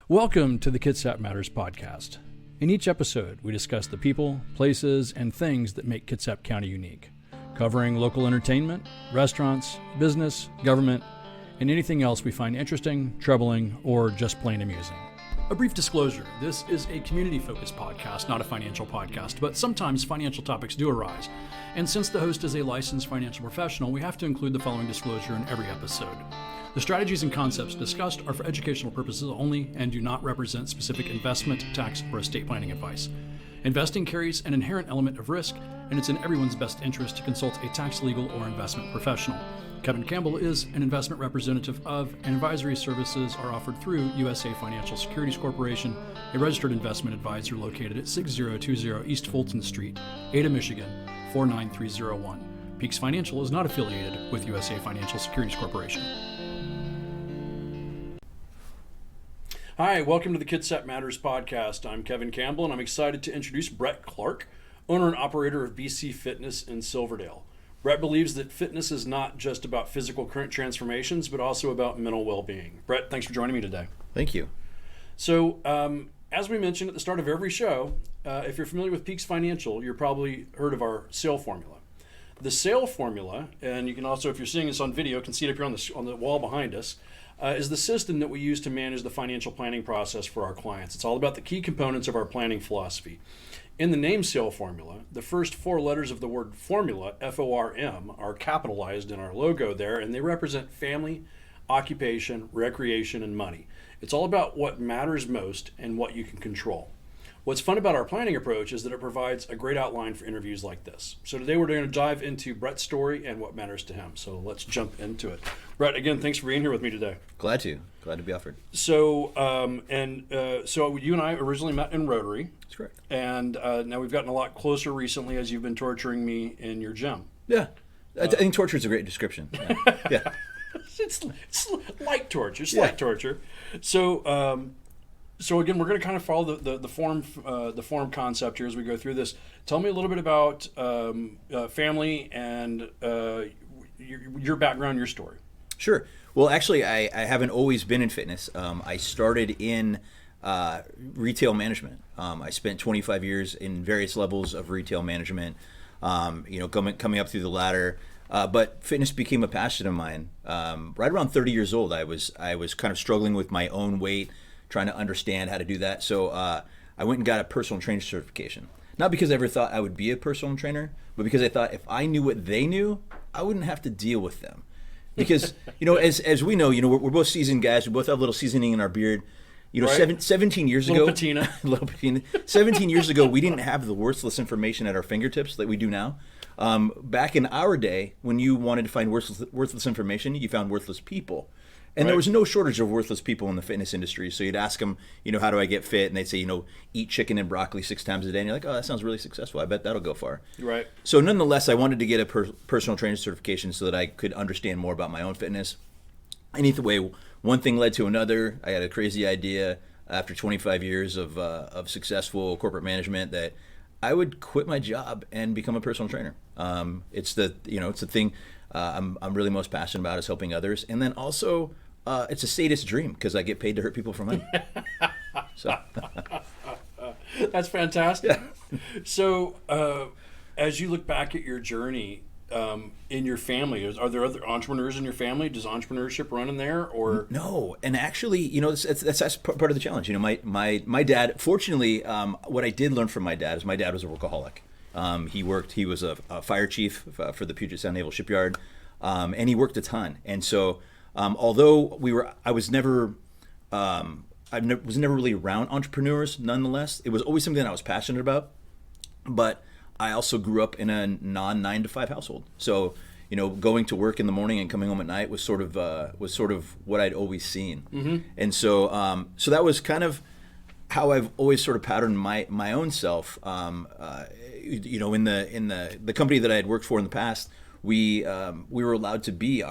Welcome to the Kitsap Matters podcast. In each episode, we discuss the people, places, and things that make Kitsap County unique, covering local entertainment, restaurants, business, government, and anything else we find interesting, troubling, or just plain amusing. A brief disclosure, this is a community-focused podcast, not a financial podcast, but sometimes financial topics do arise. And since the host is a licensed financial professional, we have to include the following disclosure in every episode. The strategies and concepts discussed are for educational purposes only and do not represent specific investment, tax, or estate planning advice. Investing carries an inherent element of risk, and it's in everyone's best interest to consult a tax, legal, or investment professional. Kevin Campbell is an investment representative of, and advisory services are offered through USA Financial Securities Corporation, a registered investment advisor located at 6020 East Fulton Street, Ada, Michigan, 49301. Peaks Financial is not affiliated with USA Financial Securities Corporation. Hi, welcome to the Kitsap Matters podcast. I'm Kevin Campbell, and I'm excited to introduce Brett Clark, owner and operator of BC Fitness in Silverdale. Brett believes that fitness is not just about physical current transformations, but also about mental well-being. Brett, thanks for joining me today. Thank you. So, as we mentioned at the start of every show, if you're familiar with Peaks Financial, you're probably heard of our sale formula. The sale formula, and you can also, if you're seeing this on video, can see it up here on the wall behind us, is the system that we use to manage the financial planning process for our clients. It's all about the key components of our planning philosophy. In the name sale formula, the first four letters of the word formula, F-O-R-M, are capitalized in our logo there, and they represent family, occupation, recreation, and money. It's all about what matters most and what you can control. What's fun about our planning approach is that it provides a great outline for interviews like this. So today we're going to dive into Brett's story and what matters to him. So let's jump into it. Brett, again, thanks for being here with me today. Glad to be offered. So, so you and I originally met in Rotary. That's correct. And now we've gotten a lot closer recently as you've been torturing me in your gym. Yeah, I think torture is a great description. Yeah. It's light torture, slight torture. So again, we're going to kind of follow the form concept here as we go through this. Tell me a little bit about family and your background, your story. Sure. Well, actually, I haven't always been in fitness. I started in retail management. I spent 25 years in various levels of retail management. Coming up through the ladder. But fitness became a passion of mine. Right around 30 years old, I was kind of struggling with my own weight, trying to understand how to do that. So I went and got a personal trainer certification. Not because I ever thought I would be a personal trainer, but because I thought if I knew what they knew, I wouldn't have to deal with them. Because, as we know, we're both seasoned guys. We both have a little seasoning in our beard. Right. 17 years little ago, patina. little patina. 17 years ago, we didn't have the worthless information at our fingertips that we do now. Back in our day, when you wanted to find worthless information, you found worthless people. And Right. There was no shortage of worthless people in the fitness industry. So you'd ask them, how do I get fit? And they'd say, eat chicken and broccoli 6 times a day. And you're like, oh, that sounds really successful. I bet that'll go far. Right. So nonetheless, I wanted to get a personal trainer certification so that I could understand more about my own fitness. And either way, one thing led to another. I had a crazy idea after 25 years of successful corporate management that I would quit my job and become a personal trainer. It's the thing I'm really most passionate about is helping others. And then also, it's a sadist dream because I get paid to hurt people for money. So That's fantastic. Yeah. So as you look back at your journey in your family, are there other entrepreneurs in your family? Does entrepreneurship run in there, or no? And actually, that's part of the challenge. My dad. Fortunately, what I did learn from my dad is my dad was a workaholic. He was a fire chief for the Puget Sound Naval Shipyard, and he worked a ton. And so, although I was never really around entrepreneurs. Nonetheless, it was always something that I was passionate about. But I also grew up in a non-9 to 5 household. So, going to work in the morning and coming home at night was sort of what I'd always seen. Mm-hmm. And so, so that was kind of how I've always sort of patterned my own self. In the company that I had worked for in the past, we were allowed to be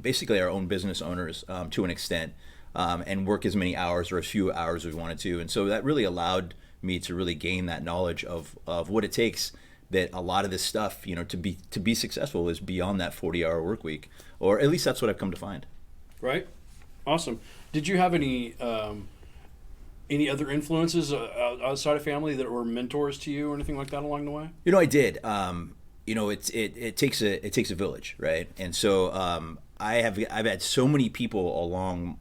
basically our own business owners to an extent, and work as many hours or as few hours as we wanted to. And so that really allowed me to really gain that knowledge of what it takes. That a lot of this stuff, to be successful is beyond that 40-hour work week, or at least that's what I've come to find. Right. Awesome. Did you have any Any other influences outside of family that were mentors to you or anything like that along the way? I did. It takes a village, right? And so I've had so many people along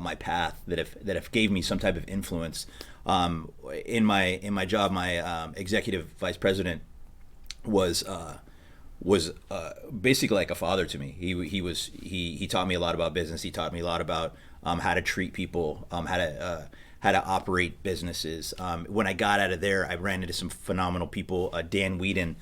my path that have gave me some type of influence. In my job, my executive vice president was basically like a father to me. He taught me a lot about business. He taught me a lot about how to treat people, how to operate businesses. When I got out of there, I ran into some phenomenal people. Dan Whedon,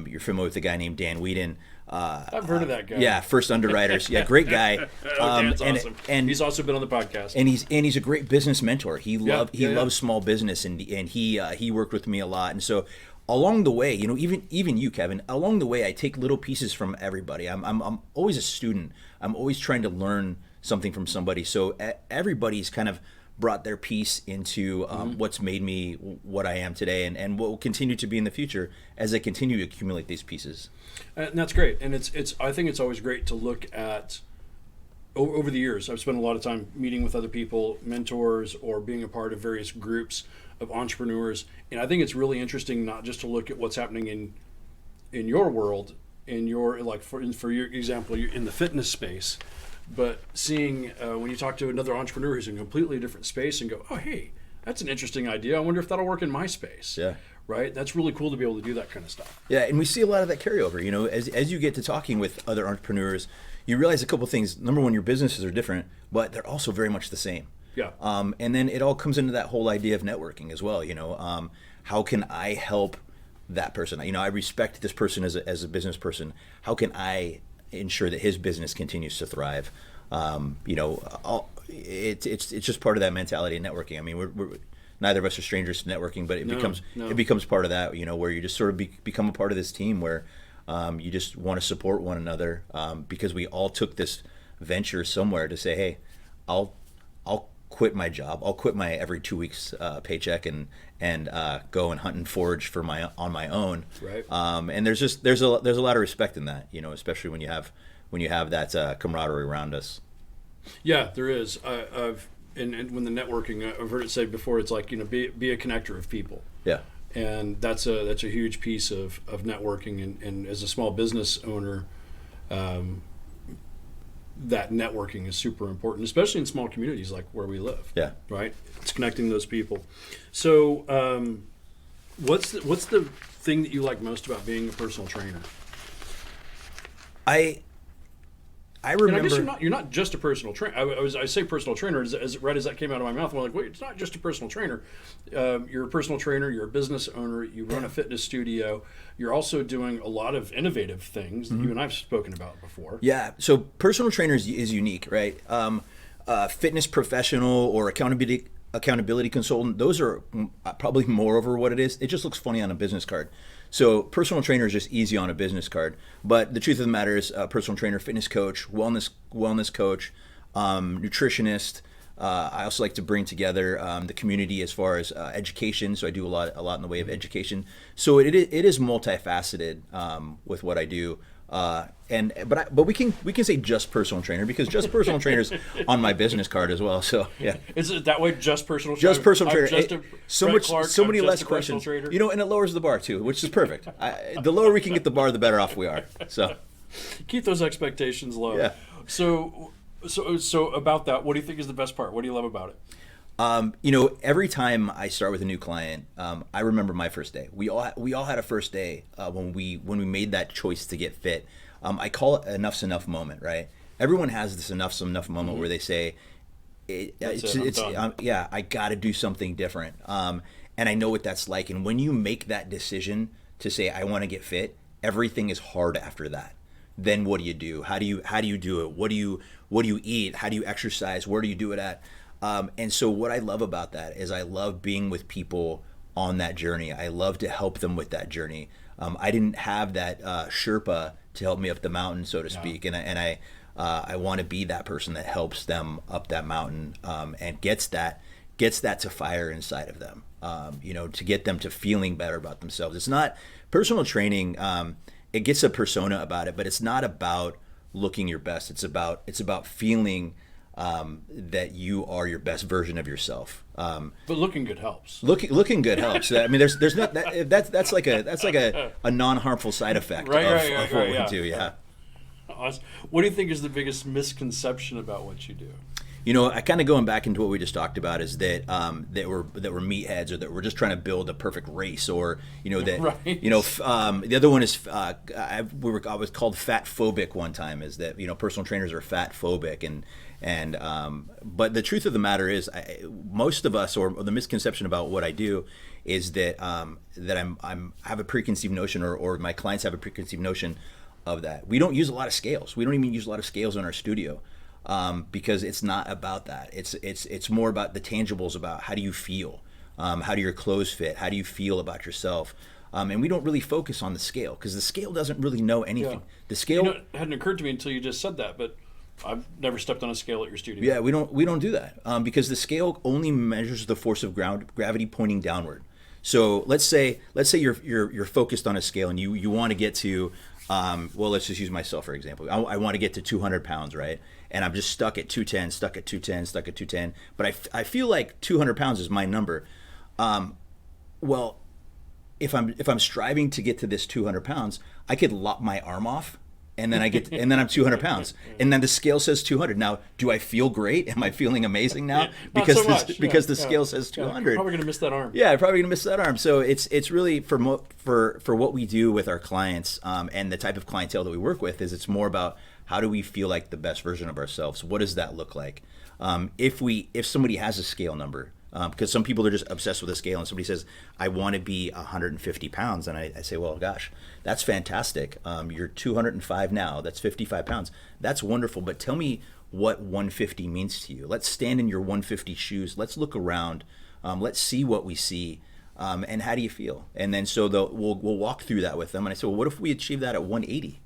you're familiar with a guy named Dan Whedon. I've heard of that guy. Yeah, First Underwriters. Yeah, great guy. Dan's awesome. And he's also been on the podcast. And he's a great business mentor. He loves small business, and he worked with me a lot. And so along the way, even you, Kevin, along the way, I take little pieces from everybody. I'm always a student. I'm always trying to learn something from somebody. So everybody's kind of brought their piece into what's made me what I am today, and what will continue to be in the future as I continue to accumulate these pieces. And that's great. And it's I think it's always great to look at, over the years, I've spent a lot of time meeting with other people, mentors, or being a part of various groups of entrepreneurs. And I think it's really interesting not just to look at what's happening in your world, in your, like for your example, you're in the fitness space, but seeing when you talk to another entrepreneur who's in a completely different space and go, oh, hey, that's an interesting idea. I wonder if that'll work in my space. Yeah. Right? That's really cool to be able to do that kind of stuff. Yeah, and we see a lot of that carryover. As you get to talking with other entrepreneurs, you realize a couple of things. Number one, your businesses are different, but they're also very much the same. Yeah. And then it all comes into that whole idea of networking as well. How can I help that person? I respect this person as a business person. How can I ensure that his business continues to thrive? It's just part of that mentality of networking. I mean, we're neither of us are strangers to networking, but it becomes part of that. Where you just sort of become a part of this team where you just want to support one another because we all took this venture somewhere to say, hey, I'll quit my job. I'll quit my every 2 weeks paycheck and go and hunt and forage on my own. Right. And there's a lot of respect in that, especially when you have that camaraderie around us. Yeah, there is. And when the networking, I've heard it said before, it's like, be a connector of people. Yeah. And that's a huge piece of networking. And as a small business owner, that networking is super important, especially in small communities like where we live. Yeah. Right? It's connecting those people. So what's the thing that you like most about being a personal trainer? I remember. And I guess you're not just a personal trainer. I say personal trainer as right as that came out of my mouth. I'm like, wait, it's not just a personal trainer. You're a personal trainer. You're a business owner. You run a fitness studio. You're also doing a lot of innovative things that you and I've spoken about before. Yeah. So personal trainer is unique, right? Fitness professional or accountability consultant. Those are probably more over what it is. It just looks funny on a business card. So personal trainer is just easy on a business card. But the truth of the matter is personal trainer, fitness coach, wellness coach, nutritionist. I also like to bring together the community as far as education. So I do a lot in the way of education. So it is multifaceted with what I do. But we can say just personal trainer because just personal trainers on my business card as well. So yeah, is it that way? Just personal trainer. Just personal trainer. So many less questions. Trainer. And it lowers the bar too, which is perfect. The lower we can get the bar, the better off we are. So keep those expectations low. Yeah. So about that, what do you think is the best part? What do you love about it? Every time I start with a new client, I remember my first day. We all had a first day when we made that choice to get fit. I call it enough's enough moment, right? Everyone has this enough's enough moment where they say, I got to do something different. And I know what that's like. And when you make that decision to say I want to get fit, everything is hard after that. Then what do you do? How do you do it? What do you eat? How do you exercise? Where do you do it at? And so what I love about that is I love being with people on that journey. I love to help them with that journey. I didn't have that Sherpa to help me up the mountain, so to speak, and I want to be that person that helps them up that mountain and gets that to fire inside of them. To get them to feeling better about themselves. It's not personal training. It gets a persona about it, but it's not about looking your best. It's about feeling that you are your best version of yourself. But looking good helps. Looking good helps. I mean, there's no that's like a non-harmful side effect of what we do. Yeah. Awesome. What do you think is the biggest misconception about what you do? I kind of going back into what we just talked about is that that we're meatheads, or that we're just trying to build a perfect race, or that right. The other one is I was called fat phobic one time, is that personal trainers are fat phobic, and but the truth of the matter is most of us, or the misconception about what I do is that that I have a preconceived notion, or my clients have a preconceived notion of that. We don't use a lot of scales. We don't even use a lot of scales in our studio. Because it's not about that. It's more about the tangibles, about how do you feel, how do your clothes fit, how do you feel about yourself, and we don't really focus on the scale, because the scale doesn't really know anything. Yeah. The scale it hadn't occurred to me until you just said that, but I've never stepped on a scale at your studio. Yeah, we don't do that, because the scale only measures the force of gravity pointing downward. So let's say you're focused on a scale, and you want to get to well, let's just use myself for example. I want to get to 200 pounds, right? And I'm just stuck at 210, stuck at 210. But I feel like 200 pounds is my number. Well, if I'm striving to get to this 200 pounds, I could lop my arm off, and then I'm 200 pounds, and then the scale says 200. Now, do I feel great? Am I feeling amazing now? Because the scale says 200. You're probably gonna miss that arm. Yeah, I'm probably gonna miss that arm. So it's really for what we do with our clients, and the type of clientele that we work with, is it's more about how do we feel like the best version of ourselves. What does that look like? If somebody has a scale number. Because some people are just obsessed with a scale, and somebody says, I want to be 150 pounds. And I say, well, gosh, that's fantastic. You're 205 now. That's 55 pounds. That's wonderful. But tell me what 150 means to you. Let's stand in your 150 shoes. Let's look around. Let's see what we see. And how do you feel? And then we'll walk through that with them. And I say, well, what if we achieve that at 180?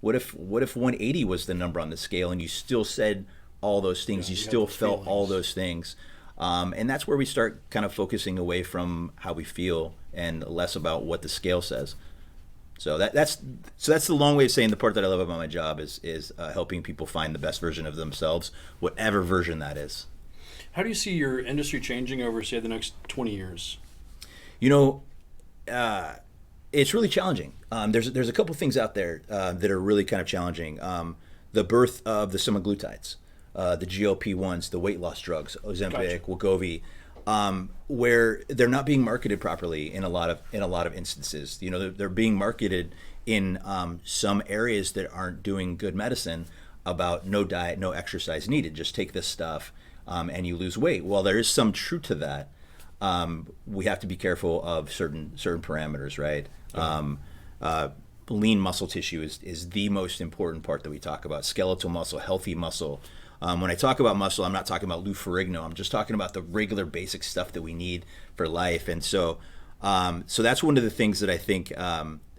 What if 180 was the number on the scale, and you still said all those things? You still felt feelings. All those things. And that's where we start kind of focusing away from how we feel and less about what the scale says. So that's the long way of saying the part that I love about my job is helping people find the best version of themselves, whatever version that is. How do you see your industry changing over, say, the next 20 years? It's really challenging. There's a couple things out there that are really kind of challenging. The birth of the semaglutides. The GLP-1s, the weight loss drugs, Ozempic, Wegovy, where they're not being marketed properly in a lot of instances. They're being marketed in some areas that aren't doing good medicine, about no diet, no exercise needed. Just take this stuff and you lose weight. Well, there is some truth to that. We have to be careful of certain parameters, right? Lean muscle tissue is the most important part that we talk about. Skeletal muscle, healthy muscle. When I talk about muscle, I'm not talking about Lou Ferrigno. I'm just talking about the regular basic stuff that we need for life. And so that's one of the things that I think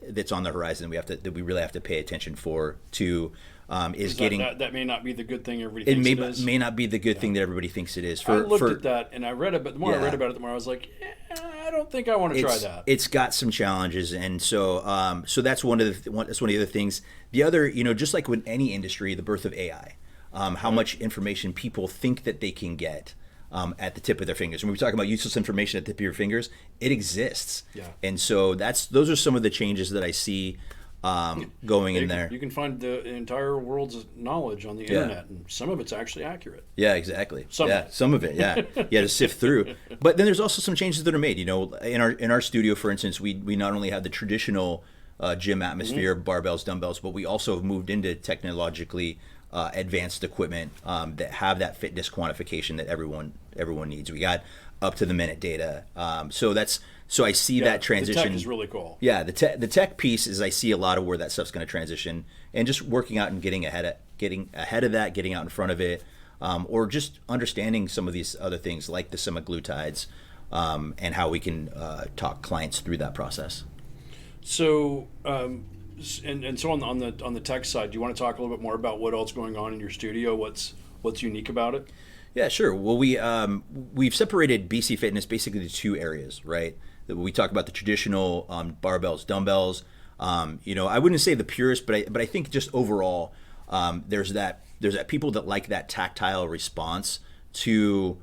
that's on the horizon that we really have to pay attention is getting. That may not be the good thing everybody thinks it is. It may not be the good thing that everybody thinks it is. I looked at that and I read it, but the more I read about it, the more I was like, I don't think I want to try that. It's got some challenges, and so that's one of the other things. The other, just like with any industry, the birth of AI. How much information people think that they can get at the tip of their fingers. When we talk about useless information at the tip of your fingers, it exists. Yeah. And so those are some of the changes that I see going in there. You can find the entire world's knowledge on the internet, and some of it's actually accurate. Yeah, exactly. Some of it, yeah. You have to sift through. But then there's also some changes that are made. In our studio, for instance, we not only have the traditional gym atmosphere, barbells, dumbbells, but we also have moved into technologically advanced equipment that have that fitness quantification that everyone needs. We got up to the minute data. So I see that transition. The tech is really cool. Yeah, the tech piece is I see a lot of where that stuff's going to transition, and just working out and getting ahead of that, getting out in front of it, or just understanding some of these other things like the semaglutides, and how we can talk clients through that process. So. And so on the tech side, do you want to talk a little bit more about what else is going on in your studio? What's unique about it? Yeah, sure. Well, we've separated BC Fitness basically into two areas, right? We talk about the traditional barbells, dumbbells. I wouldn't say the purest, but I think just overall, there's that there's people that like that tactile response to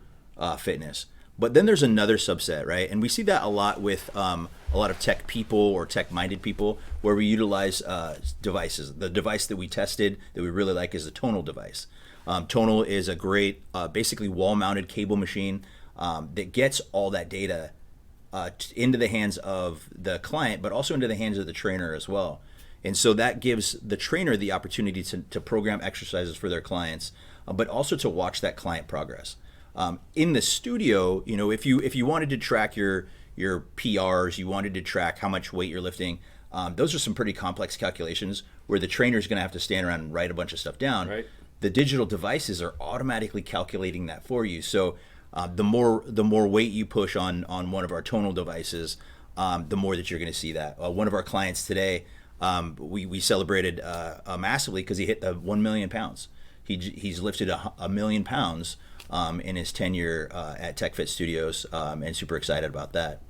fitness. But then there's another subset, right? And we see that a lot with a lot of tech people or tech-minded people, where we utilize devices. The device that we tested that we really like is the Tonal device. Tonal is a great, basically wall-mounted cable machine that gets all that data into the hands of the client, but also into the hands of the trainer as well. And so that gives the trainer the opportunity to program exercises for their clients, but also to watch that client progress. In the studio, if you wanted to track your PRs, you wanted to track how much weight you're lifting, those are some pretty complex calculations where the trainer's going to have to stand around and write a bunch of stuff down. Right. The digital devices are automatically calculating that for you. So the more weight you push on one of our Tonal devices, the more that you're going to see that. One of our clients today, we celebrated massively because he hit 1 million pounds. He's lifted a million pounds in his tenure at TechFit Studios, and super excited about that.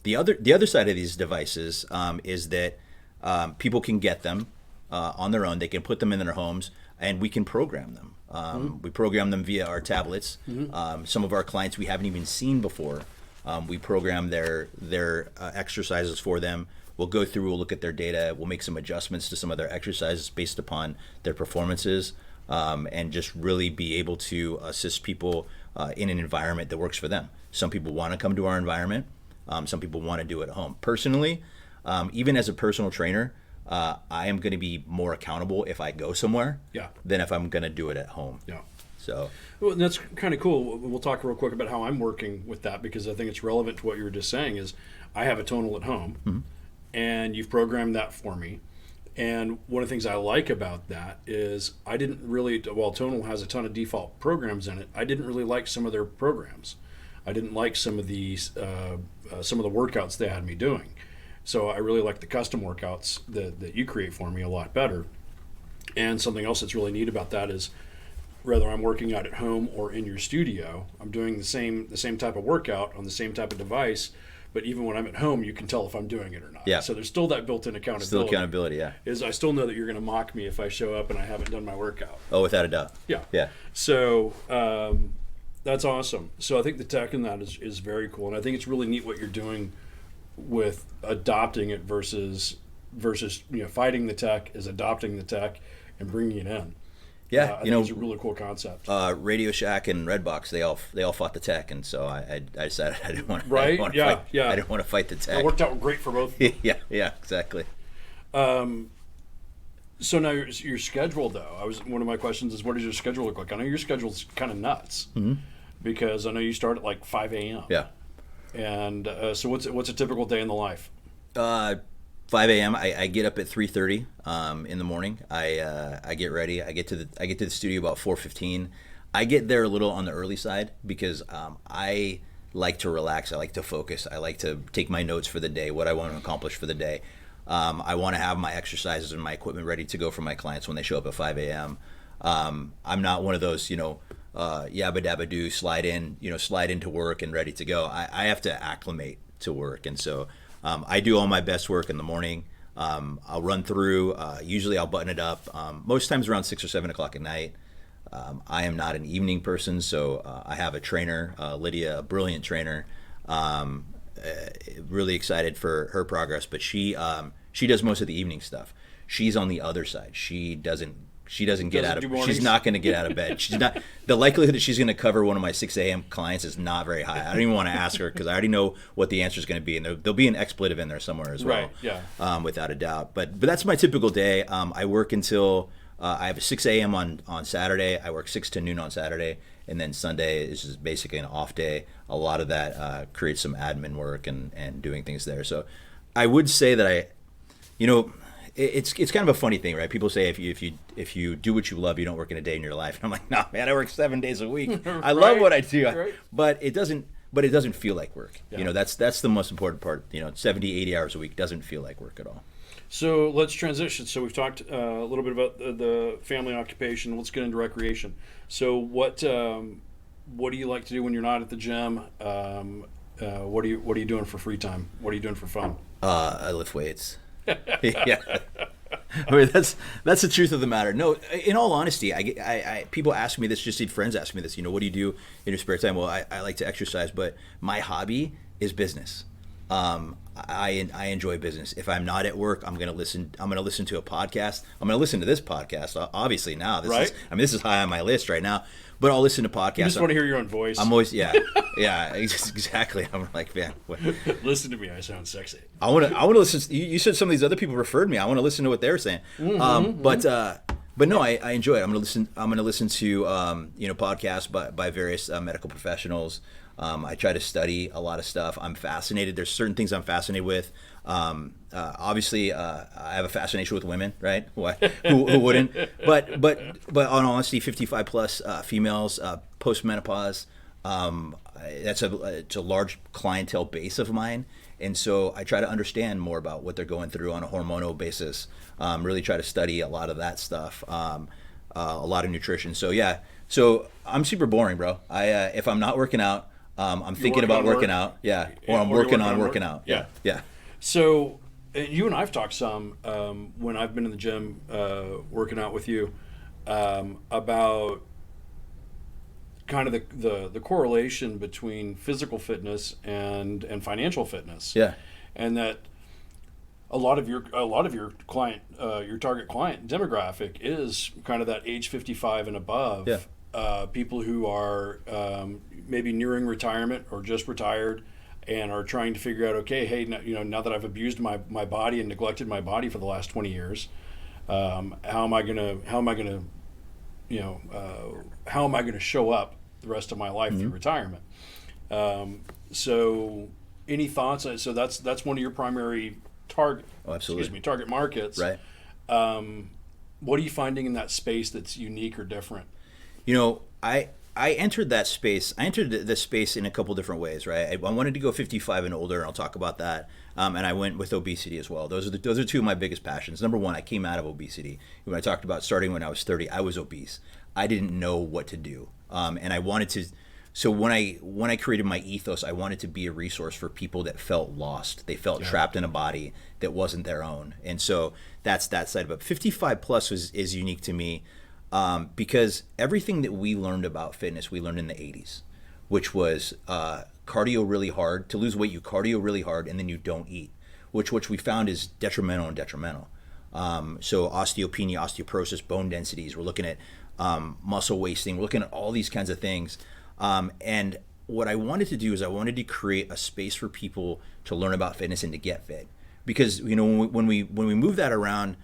The other side of these devices is that people can get them on their own. They can put them in their homes, and we can program them. We program them via our tablets. Some of our clients we haven't even seen before. We program their exercises for them. We'll go through, we'll look at their data, we'll make some adjustments to some of their exercises based upon their performances. And just really be able to assist people in an environment that works for them. Some people want to come to our environment. Some people want to do it at home. Personally, even as a personal trainer, I am going to be more accountable if I go somewhere than if I'm going to do it at home. Yeah. So, well, that's kind of cool. We'll talk real quick about how I'm working with that, because I think it's relevant to what you were just saying. Is I have a Tonal at home, and you've programmed that for me. And one of the things I like about that is I didn't really, while Tonal has a ton of default programs in it, I didn't really like some of their programs. I didn't like some of the workouts they had me doing. So I really like the custom workouts that you create for me a lot better. And something else that's really neat about that is, whether I'm working out at home or in your studio, I'm doing the same type of workout on the same type of device. But even when I'm at home, you can tell if I'm doing it or not. Yeah. So there's still that built-in accountability. Still accountability, yeah. Is I still know that you're going to mock me if I show up and I haven't done my workout. Oh, without a doubt. Yeah. Yeah. So that's awesome. So I think the tech in that is very cool. And I think it's really neat what you're doing with adopting it versus fighting the tech, is adopting the tech and bringing it in. Yeah, I think it's a really cool concept. Radio Shack and Redbox, they all fought the tech, and so I decided I didn't want to. Right? I didn't want to fight the tech. It worked out great for both of them. yeah, exactly. So now your schedule, though. One of my questions is, what does your schedule look like? I know your schedule's kind of nuts, because I know you start at like 5 a.m. Yeah. And so what's a typical day in the life? 5 a.m. I get up at 3:30 in the morning. I get ready. I get to the studio about 4:15. I get there a little on the early side because I like to relax. I like to focus. I like to take my notes for the day, what I want to accomplish for the day. I want to have my exercises and my equipment ready to go for my clients when they show up at 5 a.m. I'm not one of those, yabba dabba do, slide into work and ready to go. I have to acclimate to work, and so I do all my best work in the morning. I'll run through. Usually I'll button it up. Most times around 6 or 7 o'clock at night. I am not an evening person, so I have a trainer, Lydia, a brilliant trainer. Really excited for her progress, but she does most of the evening stuff. She's on the other side. She doesn't get out of. She's not going to get out of bed. She's not. The likelihood that she's going to cover one of my 6 a.m. clients is not very high. I don't even want to ask her because I already know what the answer is going to be, and there'll be an expletive in there somewhere as well. Right. Yeah. Without a doubt. But that's my typical day. I work until I have a 6 a.m. on Saturday. I work 6 to noon on Saturday, and then Sunday is just basically an off day. A lot of that creates some admin work and doing things there. So I would say that it's kind of a funny thing, right? People say if you do what you love, you don't work in a day in your life. And I'm like, no, man, I work 7 days a week. I love what I do, Right. but it doesn't feel like work. Yeah. That's the most important part. 70, 80 hours a week doesn't feel like work at all. So let's transition. So we've talked a little bit about the family occupation. Let's get into recreation. So what do you like to do when you're not at the gym? What are you doing for free time? What are you doing for fun? I lift weights. Yeah. I mean, that's the truth of the matter. No, in all honesty, I people ask me this, just see friends ask me this, what do you do in your spare time? Well, I like to exercise, but my hobby is business. I enjoy business. If I'm not at work, I'm gonna listen to a podcast. I'm gonna listen to this podcast. Obviously now, this is high on my list right now. But I'll listen to podcasts. You just want to hear your own voice. I'm always exactly. I'm like, man, listen to me. I sound sexy. I want to listen. You said some of these other people referred me. I want to listen to what they're saying. But no, I enjoy it. I'm gonna listen to podcasts by various medical professionals. I try to study a lot of stuff. I'm fascinated. There's certain things I'm fascinated with. Obviously, I have a fascination with women, right? Who wouldn't? But on honesty, 55 plus females, post-menopause, it's a large clientele base of mine. And so I try to understand more about what they're going through on a hormonal basis. Really try to study a lot of that stuff, a lot of nutrition. So yeah, so I'm super boring, bro. If I'm not working out, I'm thinking about working out. Yeah. Or I'm working on working out. Yeah. Yeah. So you and I've talked some when I've been in the gym working out with you about kind of the correlation between physical fitness and financial fitness. Yeah. And that a lot of your client, your target client demographic is kind of that age 55 and above. Yeah. People who are maybe nearing retirement or just retired and are trying to figure out, okay, hey, now that I've abused my body and neglected my body for the last 20 years, how am I gonna show up the rest of my life through retirement? So any thoughts? So that's one of your primary target markets. Right. What are you finding in that space that's unique or different? I entered that space. I entered this space in a couple different ways, right? I wanted to go 55 and older, and I'll talk about that. And I went with obesity as well. Those are two of my biggest passions. Number one, I came out of obesity. When I talked about starting when I was 30, I was obese. I didn't know what to do, and I wanted to. So when I created my ethos, I wanted to be a resource for people that felt lost. They felt trapped in a body that wasn't their own, and so that's that side. But 55 plus is unique to me. Because everything that we learned about fitness, we learned in the 80s, which was cardio really hard. To lose weight, you cardio really hard, and then you don't eat, which we found is detrimental. So osteopenia, osteoporosis, bone densities. We're looking at muscle wasting. We're looking at all these kinds of things. And what I wanted to do is I wanted to create a space for people to learn about fitness and to get fit. Because when we move that around,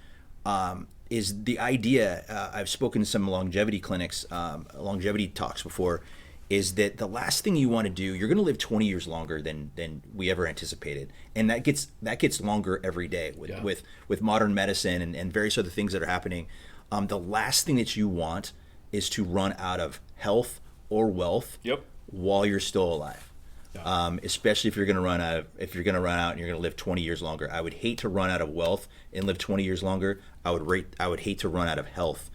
is the idea, I've spoken to some longevity clinics, longevity talks before, is that the last thing you want to do, you're going to live 20 years longer than we ever anticipated. And that gets longer every day with modern medicine and various other things that are happening. The last thing that you want is to run out of health or wealth while you're still alive. Especially if you're going to run out and you're going to live 20 years longer. I would hate to run out of wealth and live 20 years longer. I would hate to run out of health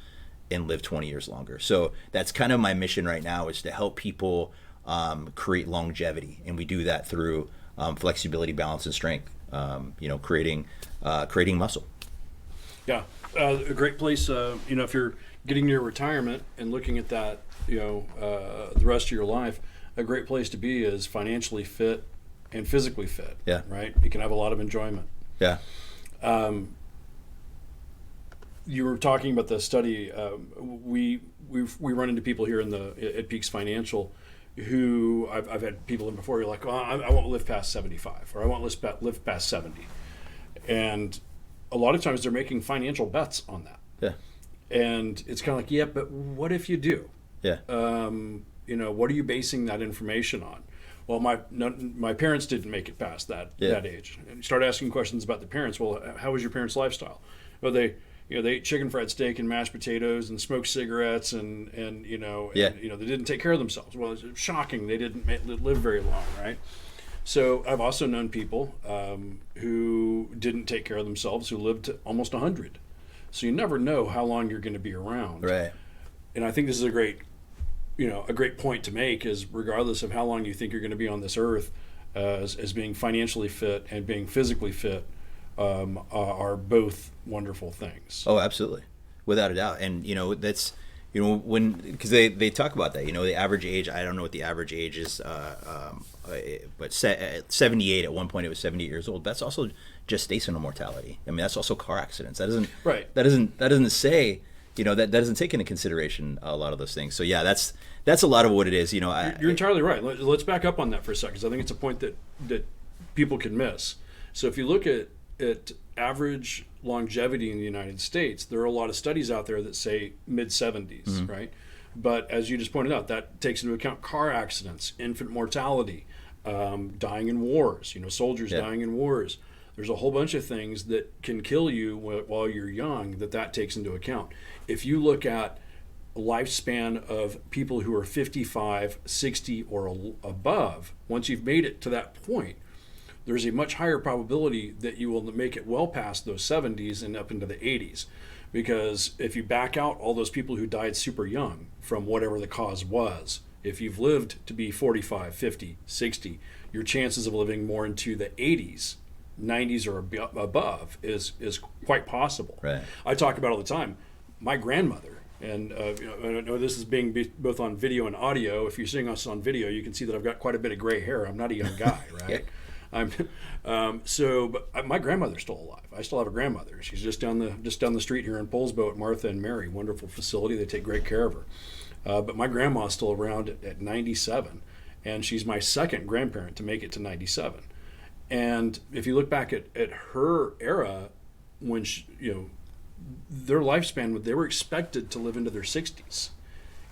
and live 20 years longer. So that's kind of my mission right now, is to help people create longevity, and we do that through flexibility, balance, and strength. Creating muscle. Yeah, a great place. If you're getting near retirement and looking at that, the rest of your life. A great place to be is financially fit and physically fit. Yeah. Right. You can have a lot of enjoyment. Yeah. You were talking about the study. We run into people here at Peaks Financial, who I've had people in before. You're like, well, I won't live past 75, or I won't live past 70, and a lot of times they're making financial bets on that. Yeah. And it's kind of like, yeah, but what if you do? Yeah. What are you basing that information on? Well, my parents didn't make it past that age. And you start asking questions about the parents. Well, how was your parents' lifestyle? Well, they ate chicken fried steak and mashed potatoes and smoked cigarettes and they didn't take care of themselves. Well, it's shocking. They didn't live very long, right? So I've also known people who didn't take care of themselves who lived to almost 100. So you never know how long you're going to be around. Right. And I think this is a great point to make, is regardless of how long you think you're going to be on this earth, as being financially fit and being physically fit, are both wonderful things. Oh, absolutely, without a doubt. And that's when, because they talk about that. The average age. I don't know what the average age is, but 78 at one point. It was 78 years old. That's also gestational mortality. I mean, that's also car accidents. That doesn't Right. That doesn't say. That doesn't take into consideration a lot of those things. So yeah, that's a lot of what it is. You're entirely right. Let's back up on that for a second, because I think it's a point that people can miss. So if you look at average longevity in the United States, there are a lot of studies out there that say mid-70s, right? But as you just pointed out, that takes into account car accidents, infant mortality, dying in wars, soldiers dying in wars. There's a whole bunch of things that can kill you while you're young that takes into account. If you look at lifespan of people who are 55, 60, or above, once you've made it to that point, there's a much higher probability that you will make it well past those 70s and up into the 80s. Because if you back out all those people who died super young from whatever the cause was, if you've lived to be 45, 50, 60, your chances of living more into the 80s, 90s or above is quite possible. Right. I talk about all the time. My grandmother, and I know this is being both on video and audio. If you're seeing us on video, you can see that I've got quite a bit of gray hair. I'm not a young guy, right? But my grandmother's still alive. I still have a grandmother. She's just down the street here in Poulsbo at Martha and Mary. Wonderful facility. They take great care of her. But my grandma's still around at 97, and she's my second grandparent to make it to 97. And if you look back at her era, when their lifespan, they were expected to live into their 60s,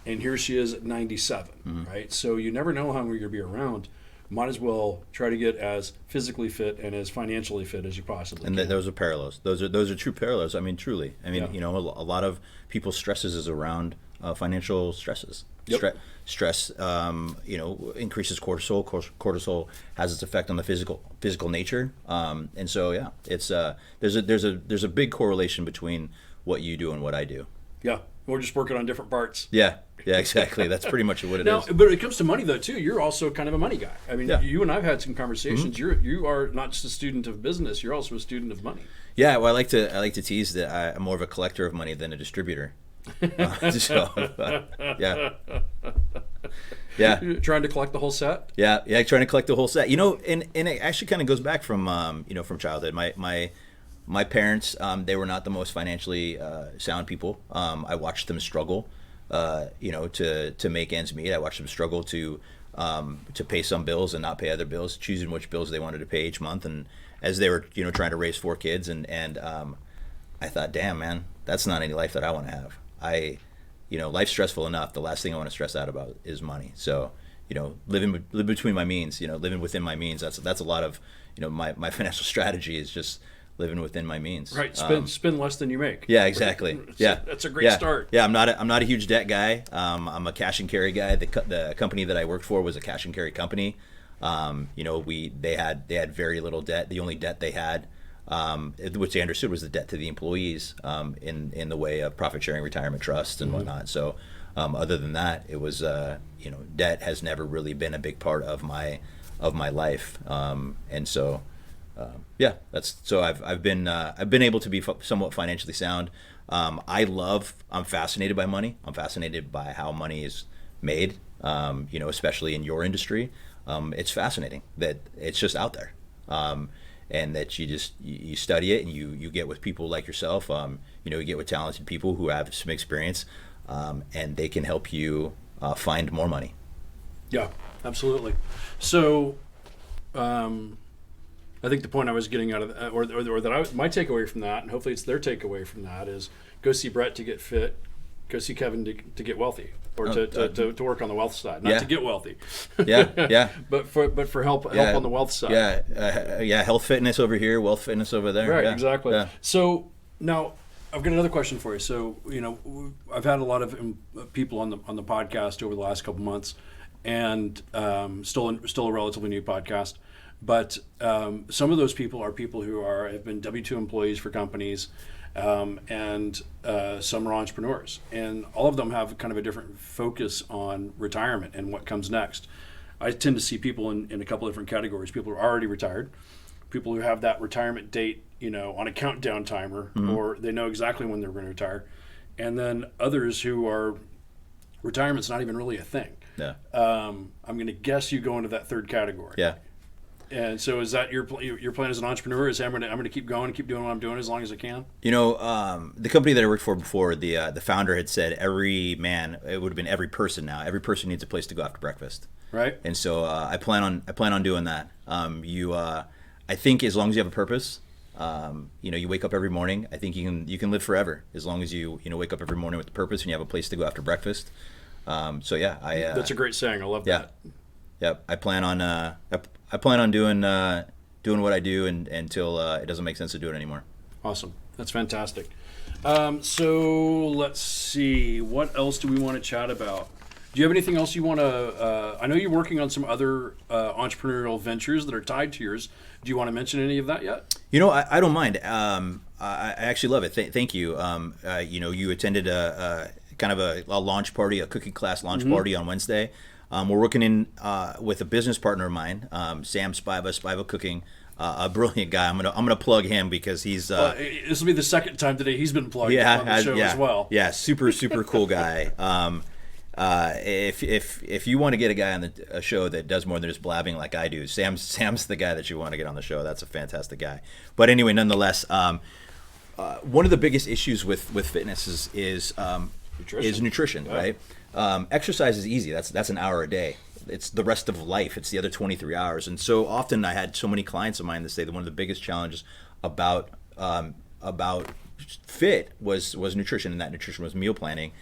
and here she is at 97, right? So you never know how long you're going to be around. Might as well try to get as physically fit and as financially fit as you possibly can. And those are parallels. Those are true parallels. I mean, truly. I mean, a lot of people's stresses is around financial stresses. Yep. Stress, increases cortisol. Cortisol has its effect on the physical nature, and so yeah, it's there's a big correlation between what you do and what I do. Yeah, we're just working on different parts. Yeah, exactly. That's pretty much what it is. But when it comes to money, though, too, you're also kind of a money guy. I mean, you and I've had some conversations. You are not just a student of business; you're also a student of money. Yeah, well, I like to tease that I'm more of a collector of money than a distributor. Yeah. Trying to collect the whole set. Yeah, trying to collect the whole set. And it actually kind of goes back from from childhood. My parents, they were not the most financially sound people. I watched them struggle, to make ends meet. I watched them struggle to pay some bills and not pay other bills, choosing which bills they wanted to pay each month. And as they were trying to raise 4 kids, and I thought, damn man, that's not any life that I want to have. Life's stressful enough. The last thing I want to stress out about is money. So, live between my means, living within my means. That's a lot of, my financial strategy is just living within my means. Right. Spend less than you make. Yeah, exactly. That's a great start. Yeah. I'm not a huge debt guy. I'm a cash and carry guy. The company that I worked for was a cash and carry company. They had very little debt. The only debt they had, which they understood, was the debt to the employees, in the way of profit sharing retirement trusts and whatnot. So other than that, it was debt has never really been a big part of my life, and so I've been able to be somewhat financially sound. I'm fascinated by money. I'm fascinated by how money is made, especially in your industry. It's fascinating that it's just out there. And that you study it, and you get with people like yourself. You get with talented people who have some experience, and they can help you find more money. Yeah, absolutely. So, I think the point I was getting out of that, or that my takeaway from that, and hopefully it's their takeaway from that, is go see Brett to get fit, go see Kevin to get wealthy, or to work on the wealth side, not to get wealthy. Yeah. but for help on the wealth side. Health fitness over here, wealth fitness over there. Right, yeah. exactly. Yeah. So now I've got another question for you. So I've had a lot of people on the podcast over the last couple months, and still a relatively new podcast. But some of those people are people who have been W-2 employees for companies. And some are entrepreneurs, and all of them have kind of a different focus on retirement and what comes next. I tend to see people in a couple different categories: people who are already retired, people who have that retirement date, on a countdown timer, or they know exactly when they're going to retire. And then others who are retirement's not even really a thing. Yeah. I'm going to guess you go into that third category. Yeah. And so is that your plan as an entrepreneur? Is I'm going to keep going, keep doing what I'm doing as long as I can? The company that I worked for before, the founder had said every man, it would have been every person now, every person needs a place to go after breakfast. Right. And so I plan on doing that. I think as long as you have a purpose, you wake up every morning. I think you can live forever as long as you wake up every morning with a purpose and you have a place to go after breakfast. That's a great saying. I love that. Yep. I plan on doing what I do until it doesn't make sense to do it anymore. Awesome. That's fantastic. So let's see. What else do we want to chat about? Do you have anything else you want to? I know you're working on some other entrepreneurial ventures that are tied to yours. Do you want to mention any of that yet? I don't mind. I actually love it. Thank you. You attended a kind of a launch party, a cooking class launch party on Wednesday. We're working with a business partner of mine, Sam Spiva Cooking, a brilliant guy. I'm gonna plug him because he's. This will be the second time today he's been plugged on the show as well. Yeah, super cool guy. If you want to get a guy on a show that does more than just blabbing like I do, Sam's the guy that you want to get on the show. That's a fantastic guy. But anyway, nonetheless, one of the biggest issues with fitness is nutrition, yeah. Right? Exercise is easy. That's an hour a day. It's the rest of life. It's the other 23 hours. And so often I had so many clients of mine that say that one of the biggest challenges about fit was nutrition, and that nutrition was meal planning.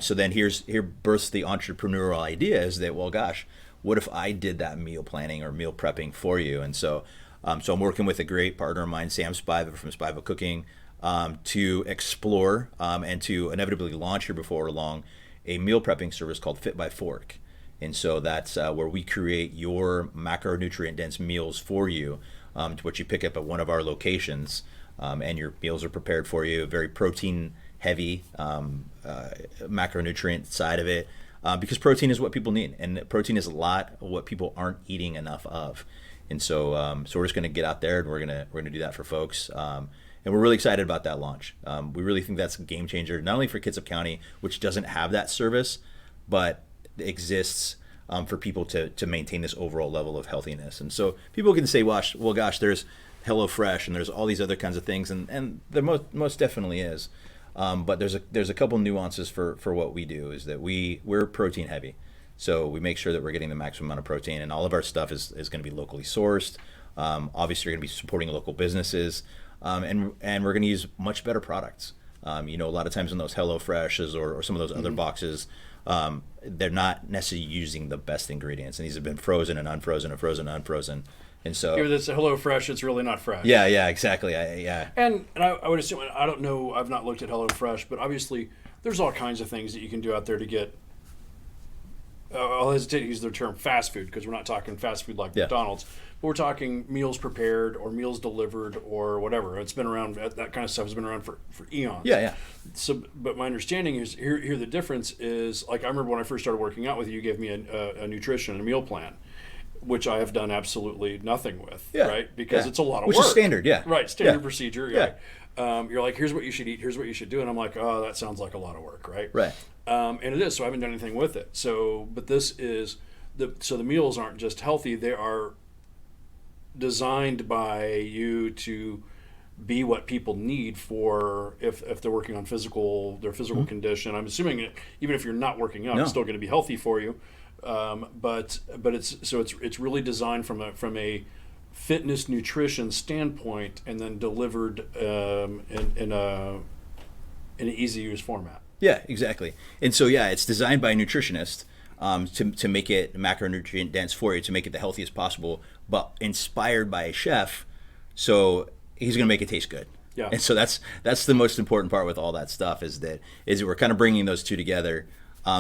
So then here births the entrepreneurial idea is that, well, gosh, what if I did that meal planning or meal prepping for you? And so I'm working with a great partner of mine, Sam Spiva from Spiva Cooking, to explore and to inevitably launch here before long a meal prepping service called Fit by Fork. And so that's where we create your macronutrient dense meals for you, which you pick up at one of our locations, and your meals are prepared for you, very protein heavy macronutrient side of it, because protein is what people need, and protein is a lot of what people aren't eating enough of. And so we're just going to get out there and we're going to do that for folks. And we're really excited about that launch. We really think that's a game changer, not only for Kitsap County, which doesn't have that service, but exists for people to maintain this overall level of healthiness. And so people can say, well, gosh, there's HelloFresh and there's all these other kinds of things, and there most definitely is. But there's a couple nuances for what we do, is that we're protein heavy. So we make sure that we're getting the maximum amount of protein, and all of our stuff is going to be locally sourced. Obviously, you're going to be supporting local businesses. And we're going to use much better products. A lot of times in those HelloFreshes or some of those other boxes, they're not necessarily using the best ingredients, and these have been frozen and unfrozen and frozen and unfrozen. And so if it's a HelloFresh, it's really not fresh. Yeah, exactly. And I would assume, I don't know, I've not looked at HelloFresh, but obviously there's all kinds of things that you can do out there to get. I'll hesitate to use the term fast food because we're not talking fast food like McDonald's, but we're talking meals prepared or meals delivered or whatever. It's been around, that kind of stuff has been around for eons. Yeah. So, but my understanding is here the difference is, like, I remember when I first started working out with you gave me a nutrition and a meal plan, which I have done absolutely nothing with, right? Because it's a lot of work. Which is standard, Right, standard procedure. You're like, here's what you should eat, here's what you should do, and I'm like, oh, that sounds like a lot of work, right? Right. And it is, so I haven't done anything with it. So, but this is, so the meals aren't just healthy, they are designed by you to be what people need for if they're working on their physical condition. I'm assuming even if you're not working out, it's still going to be healthy for you. But it's really designed from a fitness nutrition standpoint, and then delivered in an easy use format. Yeah, exactly. And so it's designed by a nutritionist to make it macronutrient dense for you, to make it the healthiest possible, but inspired by a chef, so he's going to make it taste good. Yeah. And so that's the most important part with all that stuff, is that we're kind of bringing those two together,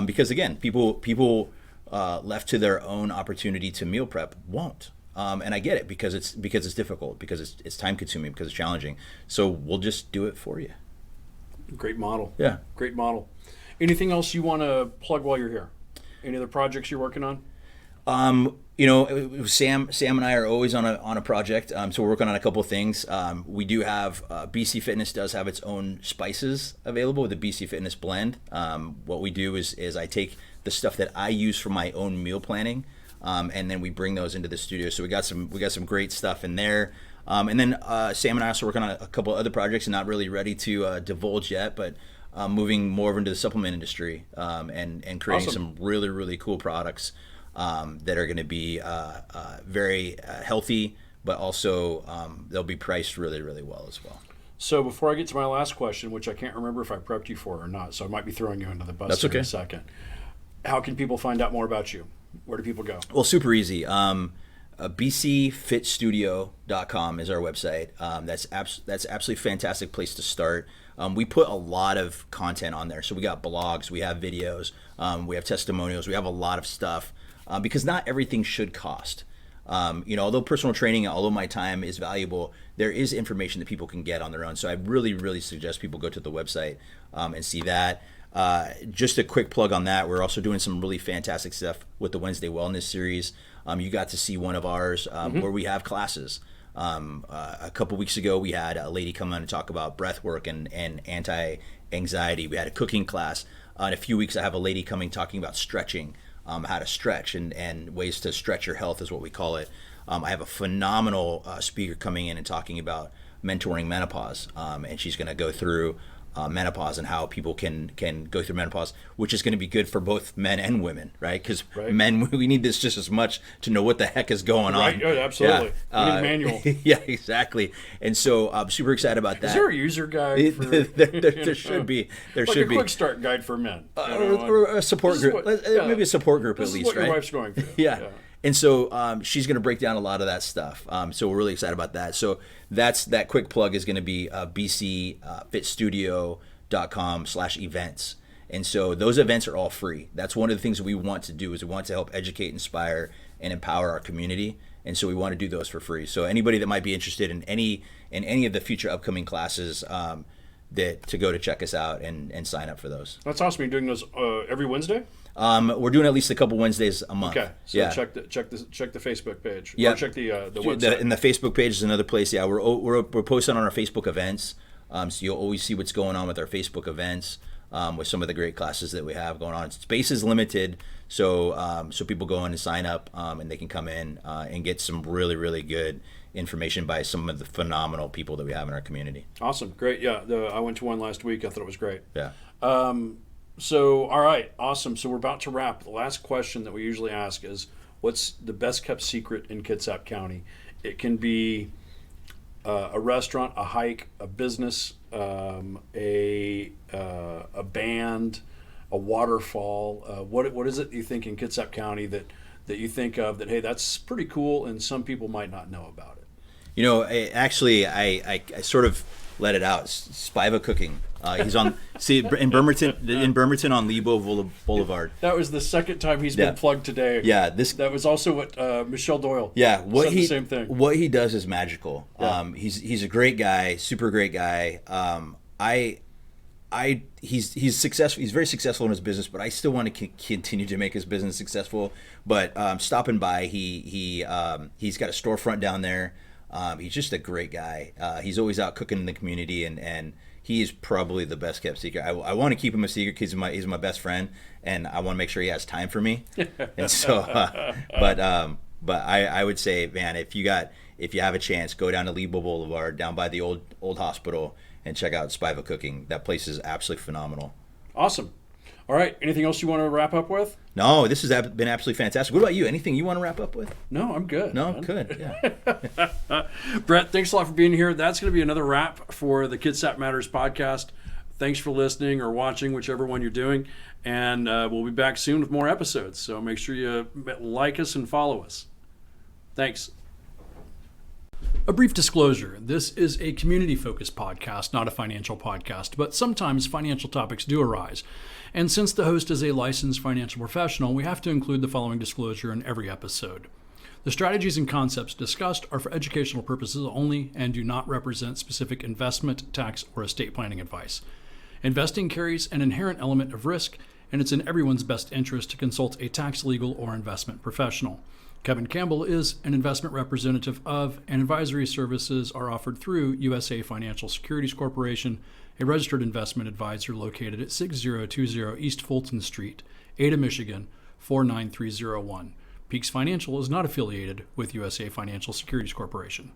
because again, people left to their own opportunity to meal prep won't. And I get it, because it's difficult, because it's time consuming, because it's challenging. So we'll just do it for you. Great model. Yeah. Great model. Anything else you want to plug while you're here? Any other projects you're working on? Sam and I are always on a project. So we're working on a couple of things. We do have BC Fitness does have its own spices available with the BC Fitness blend. What we do is I take the stuff that I use for my own meal planning, and then we bring those into the studio. So we got some great stuff in there. And then Sam and I also working on a couple of other projects, and not really ready to divulge yet, but moving more into the supplement industry, and creating some really, really cool products that are going to be very healthy, but also they'll be priced really, really well as well. So before I get to my last question, which I can't remember if I prepped you for or not, so I might be throwing you under the bus. That's okay. In a second. How can people find out more about you? Where do people go? Well, super easy. bcfitstudio.com is our website. That's absolutely fantastic place to start. We put a lot of content on there. So we got blogs, we have videos, we have testimonials, we have a lot of stuff, because not everything should cost. Although personal training, although my time is valuable, there is information that people can get on their own. So I really, really suggest people go to the website and see that. Just a quick plug on that. We're also doing some really fantastic stuff with the Wednesday Wellness Series. You got to see one of ours where we have classes. A couple weeks ago, we had a lady come on and talk about breath work and anti-anxiety. We had a cooking class. In a few weeks, I have a lady coming talking about stretching, how to stretch and ways to stretch your health is what we call it. I have a phenomenal speaker coming in and talking about mentoring menopause, and she's going to go through menopause and how people can go through menopause, which is going to be good for both men and women, right? Because men, we need this just as much to know what the heck is going on. Right, absolutely. Yeah. We need a manual. Yeah, exactly. And so I'm super excited about that. Is there a user guide? For, there should be. There like should be. a quick start guide for men. Or a support group. Maybe a support group at least, what right? Your wife's going through. Yeah. And so she's going to break down a lot of that stuff. So we're really excited about that. So that quick plug is going to be bcfitstudio.com/events. And so those events are all free. That's one of the things that we want to do is we want to help educate, inspire, and empower our community. And so we want to do those for free. So anybody that might be interested in any of the future upcoming classes, that to go to check us out and sign up for those. That's awesome. You're doing those every Wednesday? We're doing at least a couple Wednesdays a month. Okay, so check the Facebook page. Yeah, or check the website. And the Facebook page is another place. Yeah, we're posting on our Facebook events, so you'll always see what's going on with our Facebook events, with some of the great classes that we have going on. Space is limited, so people go in and sign up, and they can come in and get some really, really good information by some of the phenomenal people that we have in our community. Awesome, great. Yeah, I went to one last week. I thought it was great. Yeah. So, all right, awesome. So we're about to wrap. The last question that we usually ask is, what's the best kept secret in Kitsap County? It can be a restaurant, a hike, a business, a band, a waterfall. What is it you think in Kitsap County that you think of that, hey, that's pretty cool and some people might not know about it? I sort of let it out. Spiva Cooking. He's on in Bremerton on Lebo Boulevard. That was the second time he's been plugged today. Yeah, that was also what Michelle Doyle. Yeah, said the same thing. What he does is magical. Yeah. He's a great guy, super great guy. He's successful. He's very successful in his business, but I still want to continue to make his business successful. But stopping by, he's got a storefront down there. He's just a great guy. He's always out cooking in the community, and he is probably the best kept secret. I want to keep him a secret because he's my best friend, and I want to make sure he has time for me. And so, but I would say, man, if you have a chance, go down to Lebo Boulevard, down by the old hospital, and check out Spiva Cooking. That place is absolutely phenomenal. Awesome. All right. Anything else you want to wrap up with? No, this has been absolutely fantastic. What about you? Anything you want to wrap up with? No, I'm good. No, good. Yeah. Brett, thanks a lot for being here. That's going to be another wrap for the Kitsap Matters podcast. Thanks for listening or watching, whichever one you're doing. And we'll be back soon with more episodes. So make sure you like us and follow us. Thanks. A brief disclosure, this is a community-focused podcast, not a financial podcast, but sometimes financial topics do arise. And since the host is a licensed financial professional, we have to include the following disclosure in every episode. The strategies and concepts discussed are for educational purposes only and do not represent specific investment, tax, or estate planning advice. Investing carries an inherent element of risk, and it's in everyone's best interest to consult a tax, legal, or investment professional. Kevin Campbell is an investment representative of, and advisory services are offered through USA Financial Securities Corporation, a registered investment advisor located at 6020 East Fulton Street, Ada, Michigan, 49301. Peaks Financial is not affiliated with USA Financial Securities Corporation.